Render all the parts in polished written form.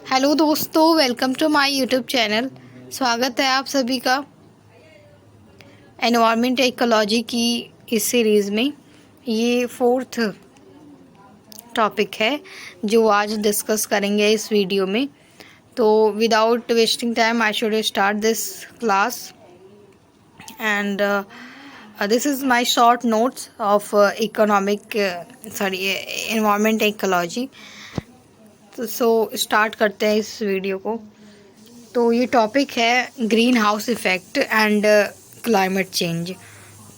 Hello दोस्तों, welcome to my YouTube channel. स्वागत है आप सभी का एनवायरनमेंट इकोलॉजी की इस सीरीज़ में। ये फोर्थ टॉपिक है जो आज डिस्कस करेंगे इस वीडियो में। तो without wasting time I should start this class and this is my short notes of environment ecology. तो स्टार्ट करते हैं इस वीडियो को। तो ये टॉपिक है green house effect and climate change.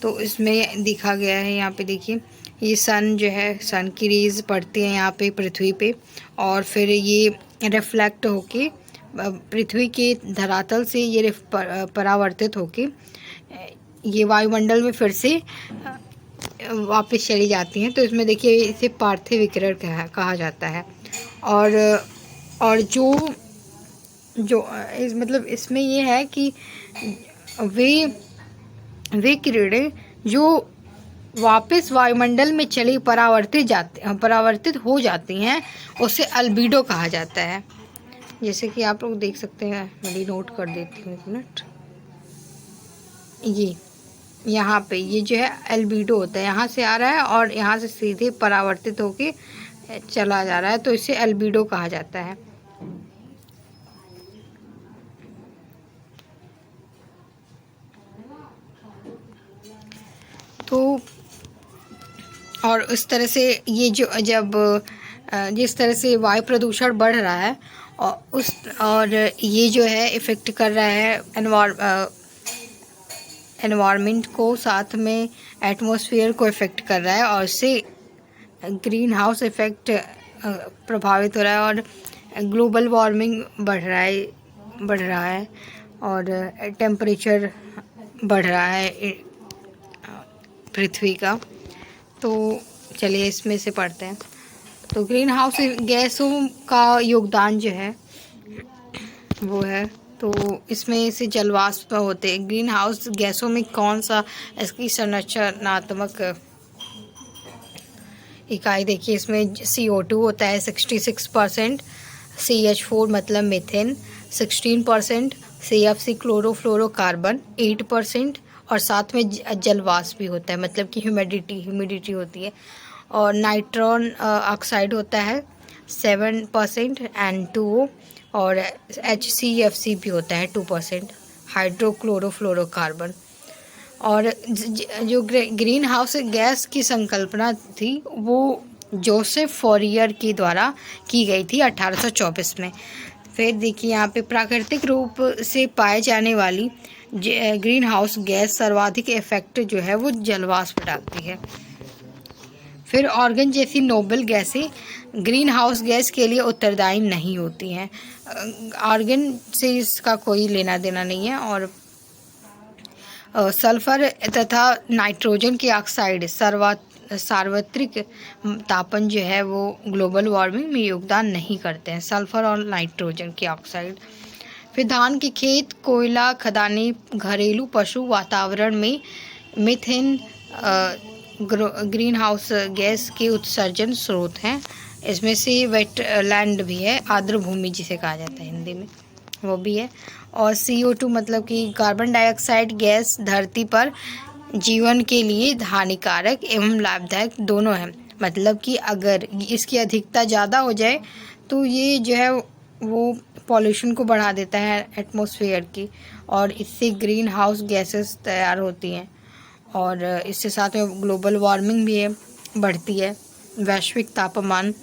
तो इसमें दिखा गया है, यहाँ पे देखिए, ये सन जो है, सन की रेज़ पड़ती हैं यहाँ पे पृथ्वी पे, और फिर ये रिफ्लेक्ट होके पृथ्वी के धरातल से ये परावर्तित होके ये वायुमंडल में फिर से वापस चली जाती हैं। तो इसमें देखिए, इसे पार्थिव विकिरण कहा जाता है। और जो मतलब इसमें ये है कि वे किरणें जो वापस वायुमंडल में चली परावर्तित हो जाती हैं, उसे अल्बीडो कहा जाता है। जैसे कि आप लोग देख सकते हैं, मैं नोट कर देती हूँ एक मिनट। ये यहाँ पे ये जो है अल्बीडो होता है, यहाँ से आ रहा है और यहाँ से सीधे परावर्तित होके चला जा रहा है, तो इसे अल्बीडो कहा जाता है। तो और उस तरह से ये जिस तरह से वायु प्रदूषण बढ़ रहा है और ये जो है इफ़ेक्ट कर रहा है एनवायरनमेंट को, साथ में एटमॉस्फेयर को इफ़ेक्ट कर रहा है, और इससे ग्रीन हाउस इफ़ेक्ट प्रभावित हो रहा है और ग्लोबल वार्मिंग बढ़ रहा है और टेम्परेचर बढ़ रहा है पृथ्वी का। तो चलिए इसमें से पढ़ते हैं। तो ग्रीन हाउस गैसों का योगदान जो है वो है, तो इसमें से जलवाष्प होते हैं। ग्रीन हाउस गैसों में कौन सा इसकी संरचनात्मक इकाई देखिए, इसमें CO2 होता है 66%, CH4 मतलब मीथेन 16%, CFC क्लोरोफ्लोरोकार्बन 8%, और साथ में जलवाष्प भी होता है, मतलब कि ह्यूमिडिटी होती है। और नाइट्रॉन ऑक्साइड होता है 7%, N2O, और HCFC भी होता है 2%, हाइड्रोक्लोरोफ्लोरोकार्बन। और जो ग्रीन हाउस गैस की संकल्पना थी वो जोसेफ फॉरियर के द्वारा की गई थी 1824 में। फिर देखिए, यहाँ पे प्राकृतिक रूप से पाए जाने वाली ग्रीन हाउस गैस सर्वाधिक इफेक्ट जो है वो जलवाष्प डालती है। फिर ऑर्गन जैसी नोबल गैसें ग्रीन हाउस गैस के लिए उत्तरदायी नहीं होती हैं। ऑर्गन से इसका कोई लेना देना नहीं है। और सल्फर तथा नाइट्रोजन के ऑक्साइड सार्वत्रिक तापन जो है वो ग्लोबल वार्मिंग में योगदान नहीं करते हैं, सल्फर और नाइट्रोजन के ऑक्साइड। फिर धान के खेत, कोयला खदानें, घरेलू पशु वातावरण में मीथेन ग्रीन हाउस गैस के उत्सर्जन स्रोत हैं। इसमें से वेटलैंड भी है, आर्द्र भूमि जिसे कहा जाता है हिंदी में, वो भी है। और CO2 मतलब कि कार्बन डाइऑक्साइड गैस धरती पर जीवन के लिए हानिकारक एवं लाभदायक दोनों हैं। मतलब कि अगर इसकी अधिकता ज़्यादा हो जाए तो ये जो है वो पॉल्यूशन को बढ़ा देता है एटमॉस्फेयर की, और इससे ग्रीन हाउस गैसेस तैयार होती हैं, और इससे साथ में ग्लोबल वार्मिंग भी बढ़ती है, वैश्विक तापमान।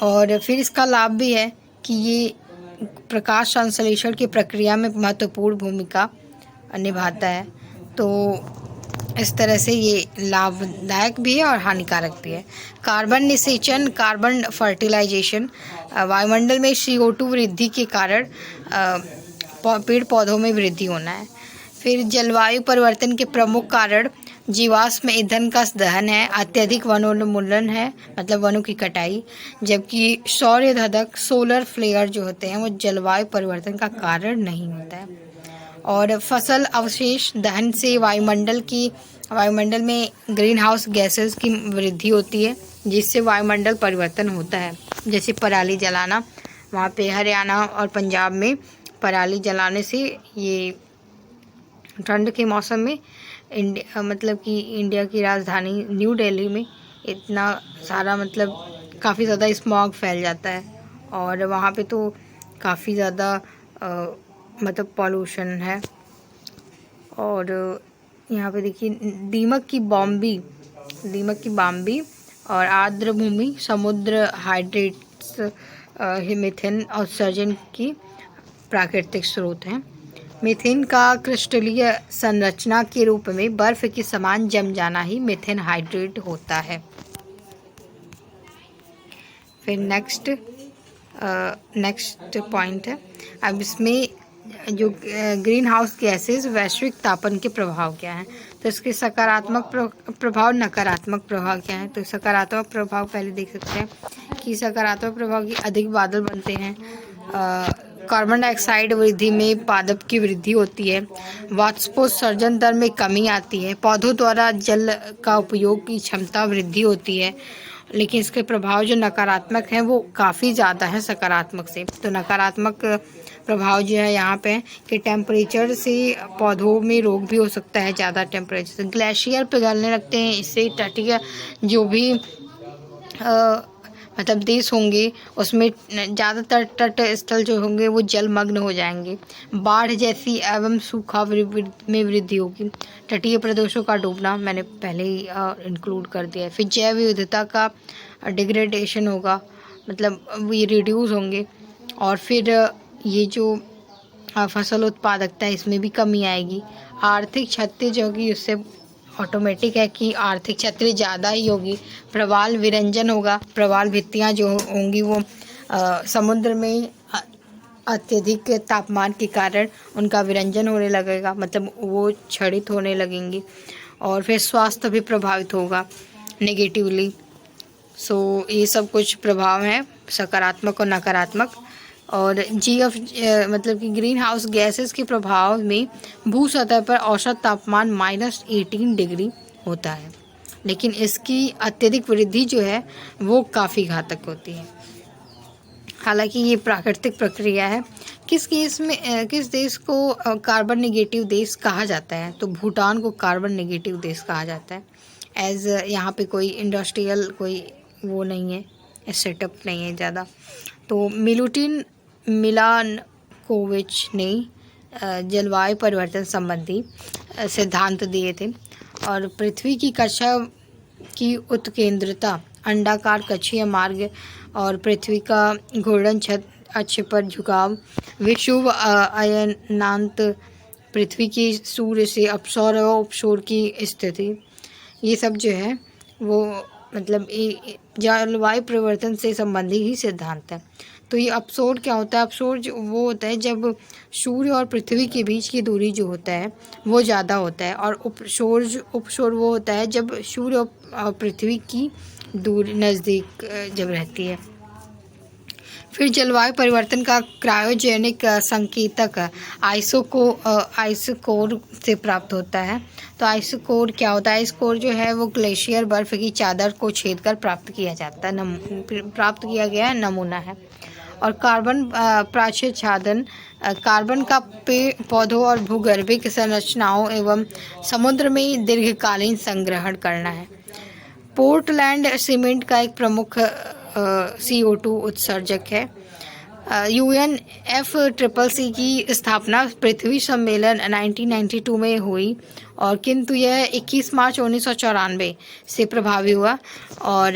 और फिर इसका लाभ भी है कि ये प्रकाश संश्लेषण की प्रक्रिया में महत्वपूर्ण भूमिका निभाता है। तो इस तरह से ये लाभदायक भी है और हानिकारक भी है। कार्बन निषेचन, कार्बन फर्टिलाइजेशन, वायुमंडल में CO2 वृद्धि के कारण पेड़ पौधों में वृद्धि होना है। फिर जलवायु परिवर्तन के प्रमुख कारण जीवाश्म ईंधन का दहन है, अत्यधिक वनोन्मूलन है, मतलब वनों की कटाई, जबकि सौर धधक, सोलर फ्लेयर जो होते हैं वो जलवायु परिवर्तन का कारण नहीं होता है। और फसल अवशेष दहन से वायुमंडल में ग्रीन हाउस गैसेस की वृद्धि होती है, जिससे वायुमंडल परिवर्तन होता है, जैसे पराली जलाना, वहाँ पे हरियाणा और पंजाब में पराली जलाने से ये ठंड के मौसम में इंडिया मतलब कि इंडिया की राजधानी न्यू दिल्ली में इतना सारा मतलब काफ़ी ज़्यादा स्मॉग फैल जाता है और वहाँ पे तो काफ़ी ज़्यादा मतलब पॉल्यूशन है। और यहाँ पे देखिए दीमक की बॉम्बी और आर्द्र भूमि समुद्र हाइड्रेट्स मीथेन उत्सर्जन की प्राकृतिक स्रोत हैं। मीथेन का क्रिस्टलीय संरचना के रूप में बर्फ के समान जम जाना ही मीथेन हाइड्रेट होता है। फिर नेक्स्ट पॉइंट है, अब इसमें जो ग्रीन हाउस गैसेस वैश्विक तापन के प्रभाव क्या हैं। तो इसके सकारात्मक प्रभाव नकारात्मक प्रभाव क्या है। तो सकारात्मक प्रभाव पहले देख सकते हैं कि सकारात्मक प्रभाव की अधिक बादल बनते हैं, कार्बन डाइऑक्साइड वृद्धि में पादप की वृद्धि होती है, वाष्पोत्सर्जन दर में कमी आती है, पौधों द्वारा जल का उपयोग की क्षमता वृद्धि होती है। लेकिन इसके प्रभाव जो नकारात्मक हैं वो काफ़ी ज़्यादा है सकारात्मक से। तो नकारात्मक प्रभाव जो है यहाँ पे कि टेम्परेचर से पौधों में रोग भी हो सकता है। ज़्यादा टेम्परेचर से ग्लेशियर पिघलने लगते हैं, इससे तटीय जो भी मतलब देश होंगे उसमें ज़्यादातर तट स्थल जो होंगे वो जलमग्न हो जाएंगे। बाढ़ जैसी एवं सूखा में वृद्धि होगी। तटीय प्रदेशों का डूबना मैंने पहले ही इंक्लूड कर दिया है। फिर जैव विविधता का डिग्रेडेशन होगा, मतलब ये रिड्यूस होंगे। और फिर ये जो फसल उत्पादकता है इसमें भी कमी आएगी। आर्थिक क्षति जो होगी उससे ऑटोमेटिक है कि आर्थिक क्षति ज़्यादा ही होगी। प्रवाल विरंजन होगा, प्रवाल भित्तियाँ जो होंगी वो समुद्र में अत्यधिक तापमान के कारण उनका विरंजन होने लगेगा, मतलब वो क्षरित होने लगेंगी। और फिर स्वास्थ्य भी प्रभावित होगा नेगेटिवली। सो ये सब कुछ प्रभाव हैं सकारात्मक और नकारात्मक। और GF मतलब कि ग्रीन हाउस गैसेस के प्रभाव में भू सतह पर औसत तापमान -18 डिग्री होता है, लेकिन इसकी अत्यधिक वृद्धि जो है वो काफ़ी घातक होती है। हालांकि ये प्राकृतिक प्रक्रिया है। किस केस में किस देश को कार्बन नेगेटिव देश कहा जाता है। तो भूटान को कार्बन नेगेटिव देश कहा जाता है। एज यहाँ पे कोई इंडस्ट्रियल कोई वो नहीं है, सेटअप नहीं है ज़्यादा। तो मिलानकोविच ने जलवायु परिवर्तन संबंधी सिद्धांत दिए थे। और पृथ्वी की कक्षा की उत्केंद्रता, अंडाकार कक्षीय मार्ग और पृथ्वी का घूर्णन छत अक्ष पर झुकाव, विषुव अयनांत, पृथ्वी की सूर्य से अपसौर और उपसौर की स्थिति, ये सब जो है वो मतलब जलवायु परिवर्तन से संबंधी ही सिद्धांत है। तो ये अपसौर क्या होता है। अपसौर जो वो होता है जब सूर्य और पृथ्वी के बीच की दूरी जो होता है वो ज़्यादा होता है। और उपसौर वो होता है जब सूर्य और पृथ्वी की दूरी नज़दीक जब रहती है। फिर जलवायु परिवर्तन का क्रायोजेनिक संकेतक आइसोकोर से प्राप्त होता है। तो आइसोकोर क्या होता है। आइसकोर जो है वो ग्लेशियर बर्फ की चादर को छेद कर प्राप्त किया गया नमूना है। और कार्बन प्राच्छादन, कार्बन का पेड़ पौधों और भूगर्भिक संरचनाओं एवं समुद्र में दीर्घकालीन संग्रहण करना है। पोर्टलैंड सीमेंट का एक प्रमुख CO2 उत्सर्जक है। UNFCCC की स्थापना पृथ्वी सम्मेलन 1992 में हुई, और किंतु यह 21 मार्च 1994 से प्रभावी हुआ। और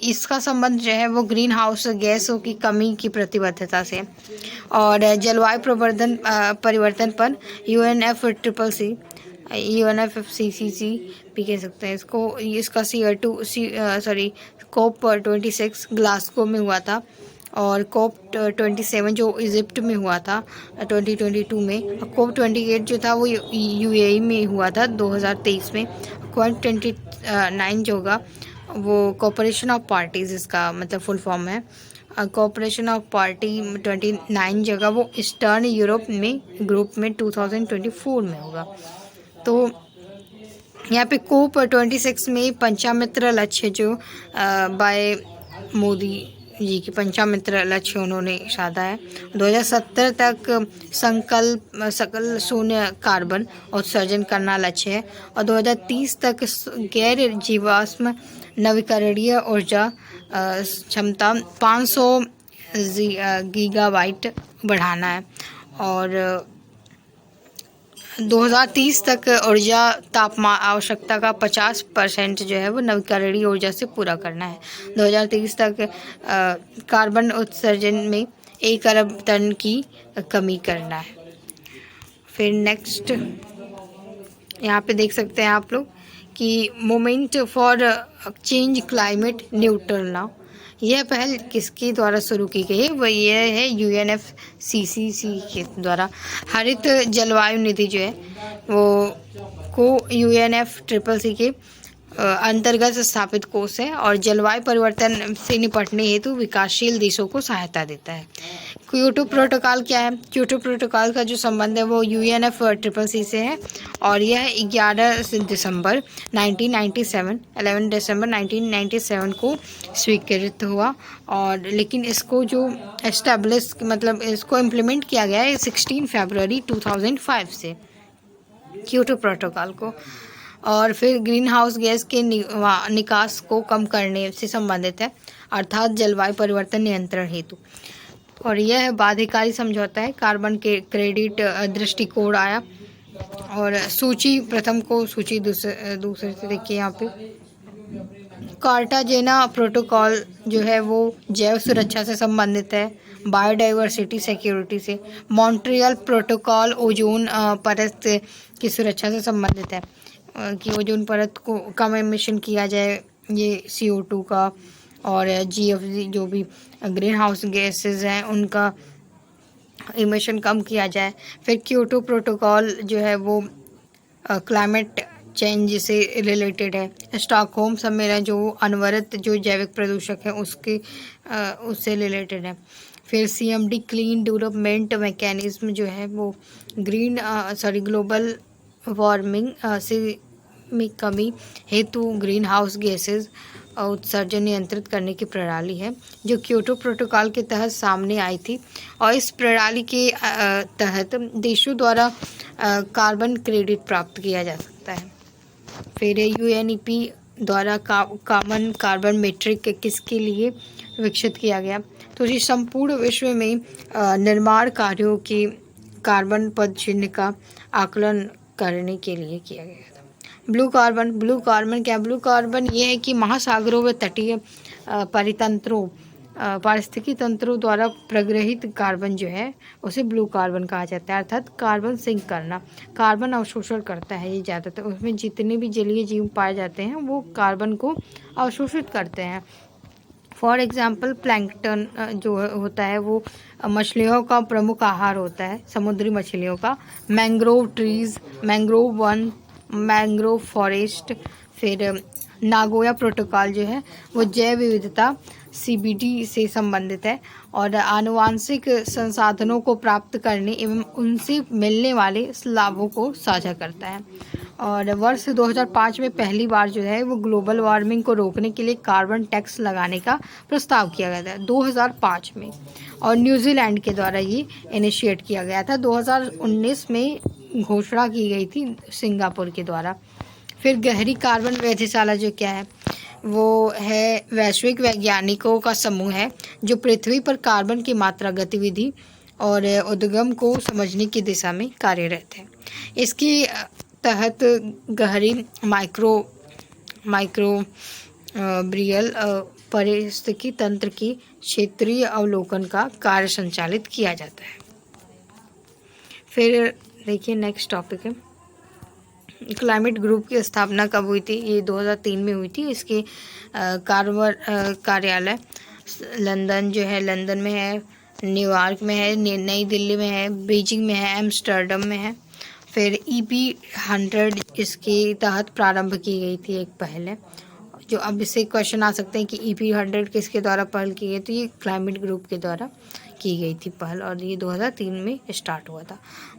इसका संबंध जो है वो ग्रीन हाउस गैसों की कमी की प्रतिबद्धता से। और जलवायु परिवर्तन पर UNFCCC भी कह सकते हैं इसको। इसका COP26 ग्लासगो में हुआ था, और COP27 जो इजिप्ट में हुआ था 2022 में। COP28 जो था वो UAE में हुआ था 2023 में। COP29 जो होगा वो कोऑपरेशन ऑफ पार्टीज, इसका मतलब फुल फॉर्म है। कोऑपरेशन ऑफ पार्टी 29 जगह वो ईस्टर्न यूरोप में ग्रुप में 2024 में होगा। तो यहाँ पे COP26 में पंचामित्र लक्ष्य जो बाय मोदी जी की पंचामित्र लक्ष्य उन्होंने साधा है। 2070 तक सकल शून्य कार्बन उत्सर्जन करना लक्ष्य है और 2030 तक गैर जीवाश्म नवीकरणीय ऊर्जा क्षमता 500 गीगावाट बढ़ाना है और 2030 तक ऊर्जा तापमान आवश्यकता का 50% जो है वो नवीकरणीय ऊर्जा से पूरा करना है। 2030 तक कार्बन उत्सर्जन में 1 अरब टन की कमी करना है। फिर नेक्स्ट यहाँ पे देख सकते हैं आप लोग कि movement for change climate neutral now, यह पहल किसके द्वारा शुरू की गई है? वह यह है UNFCCC के द्वारा। हरित जलवायु निधि जो है वो को UNFCCC के अंतर्गत स्थापित कोष है और जलवायु परिवर्तन से निपटने हेतु विकासशील देशों को सहायता देता है। क्योटो प्रोटोकॉल क्या है? क्योटो प्रोटोकॉल का जो संबंध है वो UNFCCC से है और यह 11 दिसंबर 1997 को स्वीकृत हुआ और लेकिन इसको जो एस्टेब्लिश मतलब इसको इम्प्लीमेंट किया गया है 16 फरवरी 2005 से क्योटो प्रोटोकॉल को। और फिर ग्रीन हाउस गैस के निकास को कम करने से संबंधित है अर्थात जलवायु परिवर्तन नियंत्रण हेतु। और यह बाध्यकारी समझौता है। कार्बन के क्रेडिट दृष्टिकोण आया और सूची प्रथम को सूची दूसरे से देखिए यहाँ पे कार्टाजेना प्रोटोकॉल जो है वो जैव सुरक्षा से संबंधित है, बायोडाइवर्सिटी सिक्योरिटी से। मॉन्ट्रियल प्रोटोकॉल ओजोन परत की सुरक्षा से संबंधित है कि ओजोन परत को कम एमिशन किया जाए, ये CO2 का और GFC जो भी ग्रीन हाउस गैसेज हैं उनका इमिशन कम किया जाए। फिर क्योटो प्रोटोकॉल जो है वो क्लाइमेट चेंज से रिलेटेड है। स्टॉकहोम सम्मेलन जो अनवरत जो जैविक प्रदूषक है उससे रिलेटेड है। फिर CMD क्लीन डेवलपमेंट मैकेनिज्म जो है वो ग्लोबल वार्मिंग से में कमी हेतु ग्रीन हाउस गैसेज उत्सर्जन नियंत्रित करने की प्रणाली है जो क्योटो प्रोटोकॉल के तहत सामने आई थी और इस प्रणाली के तहत देशों द्वारा कार्बन क्रेडिट प्राप्त किया जा सकता है। फिर UNEP द्वारा कॉमन कार्बन मीट्रिक किसके लिए विकसित किया गया? तो ये संपूर्ण विश्व में निर्माण कार्यों के कार्बन पदचिह्न का आकलन करने के लिए किया गया था। ब्लू कार्बन क्या? ब्लू कार्बन ये है कि महासागरों व तटीय पारिस्थितिकी तंत्रों द्वारा प्रग्रहित कार्बन जो है उसे ब्लू कार्बन कहा जाता है। अर्थात कार्बन सिंक करना, कार्बन अवशोषण करता है ये ज़्यादातर। उसमें जितने भी जलीय जीव पाए जाते हैं वो कार्बन को अवशोषित करते हैं। फॉर एग्जाम्पल प्लैंकटन जो होता है वो मछलियों का प्रमुख आहार होता है, समुद्री मछलियों का। Mangrove trees, mangrove one, mangrove forest. फिर नागोया प्रोटोकॉल जो है वो जैव विविधता CBD से संबंधित है और आनुवांशिक संसाधनों को प्राप्त करने एवं उनसे मिलने वाले लाभों को साझा करता है। और वर्ष 2005 में पहली बार जो है वो ग्लोबल वार्मिंग को रोकने के लिए कार्बन टैक्स लगाने का प्रस्ताव किया गया था 2005 में और न्यूजीलैंड के द्वारा ये इनिशिएट किया गया था। 2019 में घोषणा की गई थी सिंगापुर के द्वारा। फिर गहरी कार्बन वेधशाला जो क्या है वो है वैश्विक वैज्ञानिकों का समूह है जो पृथ्वी पर कार्बन की मात्रा, गतिविधि और उद्गम को समझने की दिशा में कार्यरत है। इसके तहत गहरी माइक्रोबियल पारिस्थितिकी तंत्र की क्षेत्रीय अवलोकन का कार्य संचालित किया जाता है। फिर देखिए नेक्स्ट टॉपिक है क्लाइमेट ग्रुप की स्थापना कब हुई थी? ये 2003 में हुई थी। इसके कार्यालय लंदन जो है, लंदन में है, न्यूयॉर्क में है, नई दिल्ली में है, बीजिंग में है, एम्स्टर्डम में है। फिर EP100 इसके तहत प्रारंभ की गई थी एक पहल है जो अब इससे क्वेश्चन आ सकते हैं कि EP100 किसके द्वारा पहल की गई? तो ये क्लाइमेट ग्रुप के द्वारा की गई थी पहल और ये 2003 में स्टार्ट हुआ था।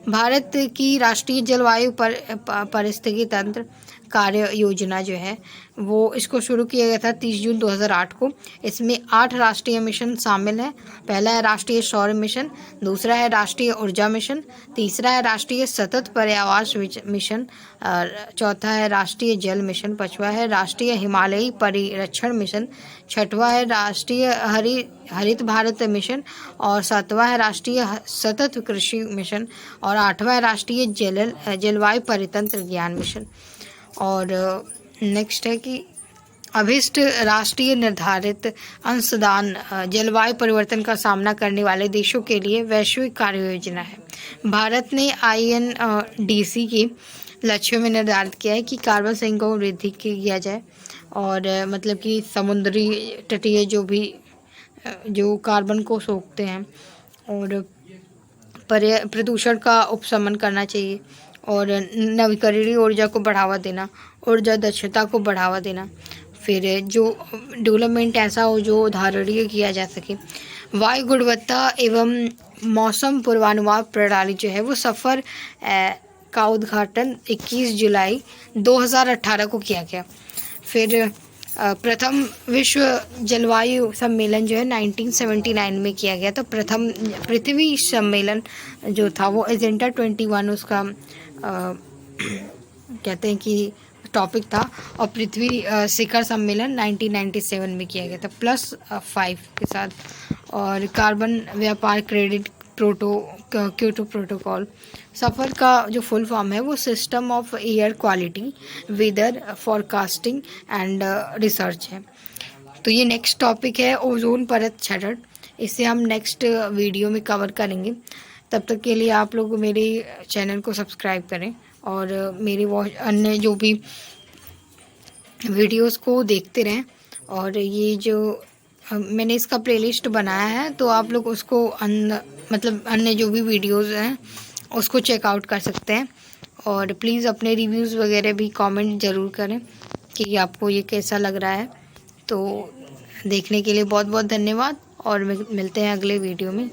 भारत की राष्ट्रीय जलवायु पारिस्थितिकी तंत्र कार्य योजना जो है वो इसको शुरू किया गया था 30 जून 2008 को। इसमें 8 राष्ट्रीय मिशन शामिल हैं। पहला है राष्ट्रीय सौर मिशन, दूसरा है राष्ट्रीय ऊर्जा मिशन, तीसरा है राष्ट्रीय सतत पर्यावरण मिशन, और चौथा है राष्ट्रीय जल मिशन, पांचवा है राष्ट्रीय हिमालयी परिरक्षण मिशन, छठवां है राष्ट्रीय हरित भारत मिशन, और सातवां है राष्ट्रीय सतत कृषि मिशन, और आठवां है राष्ट्रीय जलवायु परितंत्र ज्ञान मिशन। और नेक्स्ट है कि अभिष्ट राष्ट्रीय निर्धारित अंशदान जलवायु परिवर्तन का सामना करने वाले देशों के लिए वैश्विक कार्य योजना है। भारत ने INDC के लक्ष्यों में निर्धारित किया है कि कार्बन सिंकों में वृद्धि किया जाए, और मतलब कि समुद्री तटीय जो कार्बन को सोखते हैं, और प्रदूषण का उपशमन करना चाहिए, और नवीकरणीय ऊर्जा को बढ़ावा देना, ऊर्जा दक्षता को बढ़ावा देना, फिर जो डेवलपमेंट ऐसा हो जो धारणीय किया जा सके। वायु गुणवत्ता एवं मौसम पूर्वानुमान प्रणाली जो है वो सफ़र का उद्घाटन 21 जुलाई 2018 को किया गया। फिर प्रथम विश्व जलवायु सम्मेलन जो है 1979 में किया गया। तो प्रथम पृथ्वी सम्मेलन जो था वो एजेंडा 21 उसका कहते हैं कि टॉपिक था, और पृथ्वी शिखर सम्मेलन 1997 में किया गया था +5 के साथ। और कार्बन व्यापार क्रेडिट क्योटो प्रोटोकॉल। सफ़र का जो फुल फॉर्म है वो system of air quality weather forecasting and research है। तो ये नेक्स्ट टॉपिक है ओजोन परत क्षरण, इसे हम नेक्स्ट वीडियो में कवर करेंगे। तब तक के लिए आप लोग मेरे चैनल को सब्सक्राइब करें और मेरे अन्य जो भी वीडियोस को देखते रहें। और ये जो मैंने इसका प्लेलिस्ट बनाया है तो आप लोग उसको अन्य जो भी वीडियोस हैं उसको चेकआउट कर सकते हैं। और प्लीज़ अपने रिव्यूज़ वगैरह भी कमेंट ज़रूर करें कि आपको ये कैसा लग रहा है। तो देखने के लिए बहुत बहुत धन्यवाद, और मिलते हैं अगले वीडियो में।